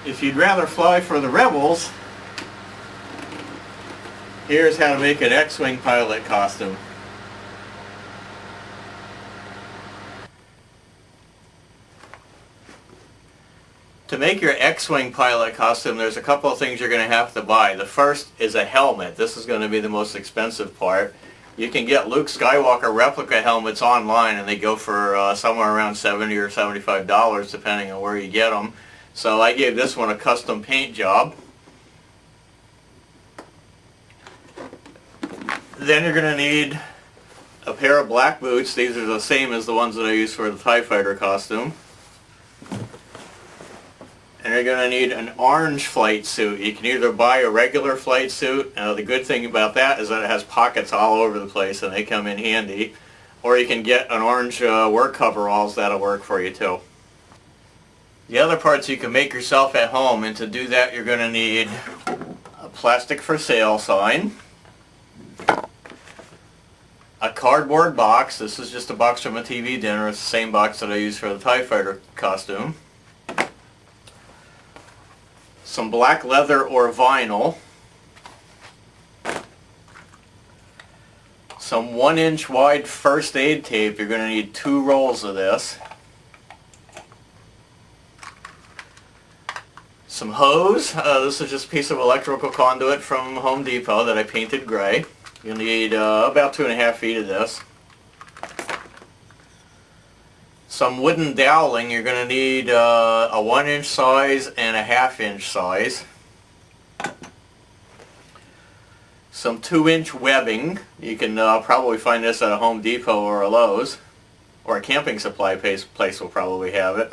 If you'd rather fly for the Rebels, here's how to make an X-Wing pilot costume. To make your X-Wing pilot costume, there's a couple of things you're going to have to buy. The first is a helmet. This is going to be the most expensive part. You can get Luke Skywalker replica helmets online, and they go for somewhere around $70 or $75 depending on where you get them. So I gave this one a custom paint job. Then you're going to need a pair of black boots. These are the same as the ones that I used for the TIE Fighter costume. And you're going to need an orange flight suit. You can either buy a regular flight suit. The good thing about that is that it has pockets all over the place and they come in handy. Or you can get an orange work coveralls. That'll work for you too. The other parts you can make yourself at home, and to do that you're going to need a plastic for sale sign, a cardboard box. This is just a box from a TV dinner. It's the same box that I used for the TIE Fighter costume. Some black leather or vinyl, some 1-inch wide first aid tape. You're going to need 2 rolls of this, some hose. This is just a piece of electrical conduit from Home Depot that I painted gray. You'll need about 2.5 feet of this. Some wooden doweling. You're going to need a 1-inch size and a 1/2-inch size. Some 2-inch webbing. You can probably find this at a Home Depot or a Lowe's, or a camping supply place will probably have it.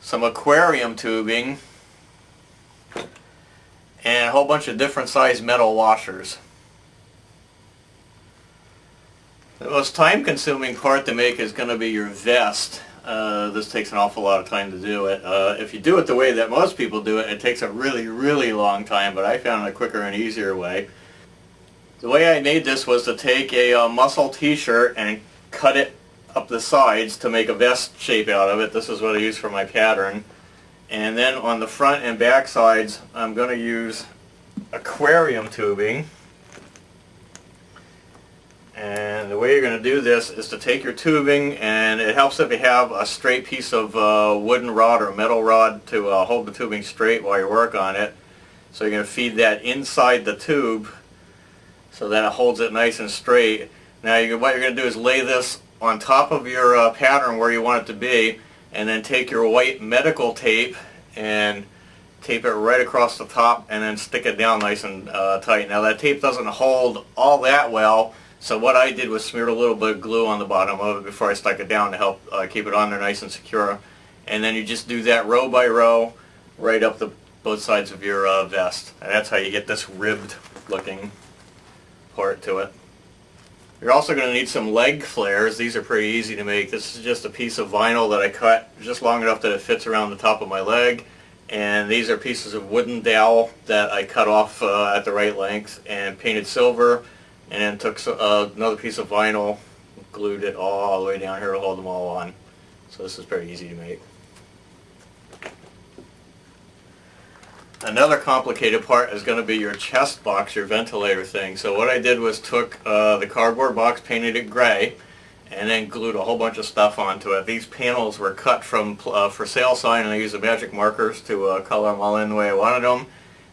Some aquarium tubing, and a whole bunch of different size metal washers. The most time-consuming part to make is going to be your vest. This takes an awful lot of time to do it. If you do it the way that most people do it, it takes a really, really long time, but I found a quicker and easier way. The way I made this was to take a muscle t-shirt and cut it up the sides to make a vest shape out of it. This is what I used for my pattern. And then on the front and back sides, I'm going to use aquarium tubing. And the way you're going to do this is to take your tubing, and it helps if you have a straight piece of wooden rod or metal rod to hold the tubing straight while you work on it. So you're going to feed that inside the tube so that it holds it nice and straight. Now what you're going to do is lay this on top of your pattern where you want it to be, and then take your white medical tape and tape it right across the top and then stick it down nice and tight. Now that tape doesn't hold all that well, so what I did was smeared a little bit of glue on the bottom of it before I stuck it down to help keep it on there nice and secure. And then you just do that row by row right up both sides of your vest. And that's how you get this ribbed looking part to it. You're also going to need some leg flares. These are pretty easy to make. This is just a piece of vinyl that I cut just long enough that it fits around the top of my leg. And these are pieces of wooden dowel that I cut off at the right length and painted silver. And then took another piece of vinyl, glued it all the way down here to hold them all on. So this is pretty easy to make. Another complicated part is going to be your chest box, your ventilator thing. So what I did was took the cardboard box, painted it gray, and then glued a whole bunch of stuff onto it. These panels were cut from for sale sign, and I used the magic markers to color them all in the way I wanted them.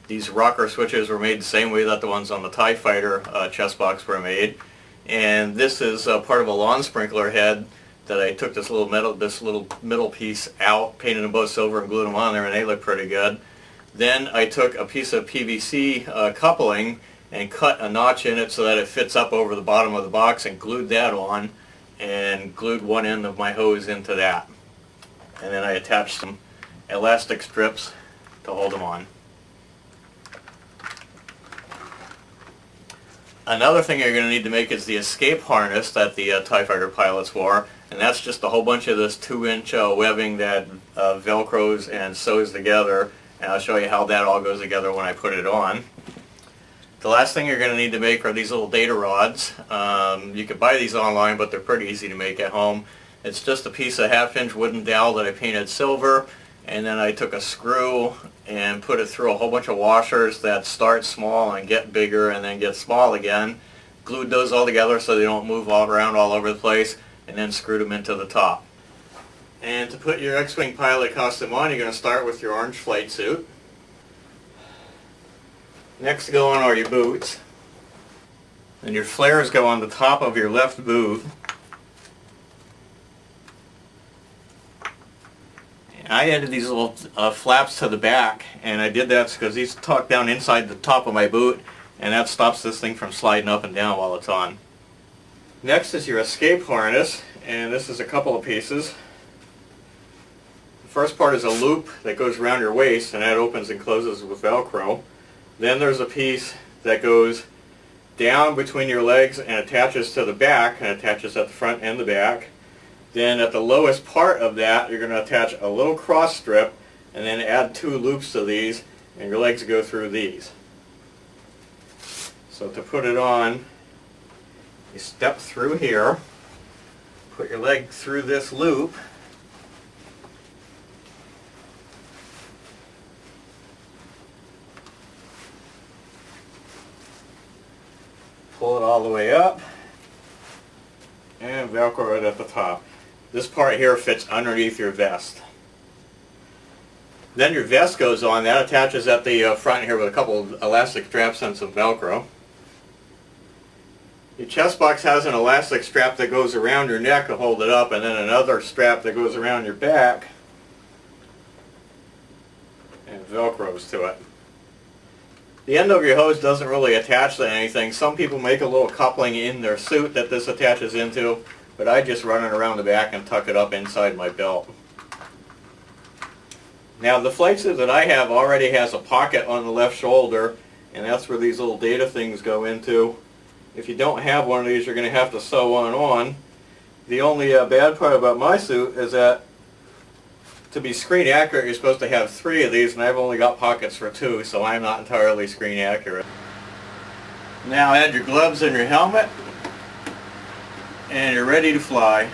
These rocker switches were made the same way that the ones on the TIE Fighter chest box were made. And this is part of a lawn sprinkler head that I took this little middle piece out, painted them both silver and glued them on there, and they look pretty good. Then I took a piece of PVC coupling and cut a notch in it so that it fits up over the bottom of the box, and glued that on, and glued one end of my hose into that. And then I attached some elastic strips to hold them on. Another thing you're going to need to make is the escape harness that the TIE Fighter pilots wore, and that's just a whole bunch of this 2-inch webbing that velcros and sews together, and I'll show you how that all goes together when I put it on. The last thing you're going to need to make are these little data rods. You can buy these online, but they're pretty easy to make at home. It's just a piece of 1/2-inch wooden dowel that I painted silver, and then I took a screw and put it through a whole bunch of washers that start small and get bigger and then get small again. Glued those all together so they don't move all around all over the place, and then screwed them into the top. And to put your X-Wing pilot costume on, you're going to start with your orange flight suit. Next go on are your boots. And your flares go on the top of your left boot. I added these little flaps to the back, and I did that because these tuck down inside the top of my boot, and that stops this thing from sliding up and down while it's on. Next is your escape harness, and this is a couple of pieces. The first part is a loop that goes around your waist, and that opens and closes with Velcro. Then there's a piece that goes down between your legs and attaches to the back, and attaches at the front and the back. Then at the lowest part of that, you're going to attach a little cross strip and then add 2 loops to these, and your legs go through these. So to put it on, you step through here, put your leg through this loop, pull it all the way up, and Velcro it at the top. This part here fits underneath your vest. Then your vest goes on. That attaches at the front here with a couple of elastic straps and some Velcro. Your chest box has an elastic strap that goes around your neck to hold it up, and then another strap that goes around your back and Velcros to it. The end of your hose doesn't really attach to anything. Some people make a little coupling in their suit that this attaches into, but I just run it around the back and tuck it up inside my belt. Now the flight suit that I have already has a pocket on the left shoulder, and that's where these little data things go into. If you don't have one of these, you're going to have to sew one on. The only bad part about my suit is that to be screen accurate, you're supposed to have 3 of these, and I've only got pockets for 2, so I'm not entirely screen accurate. Now add your gloves and your helmet, and you're ready to fly.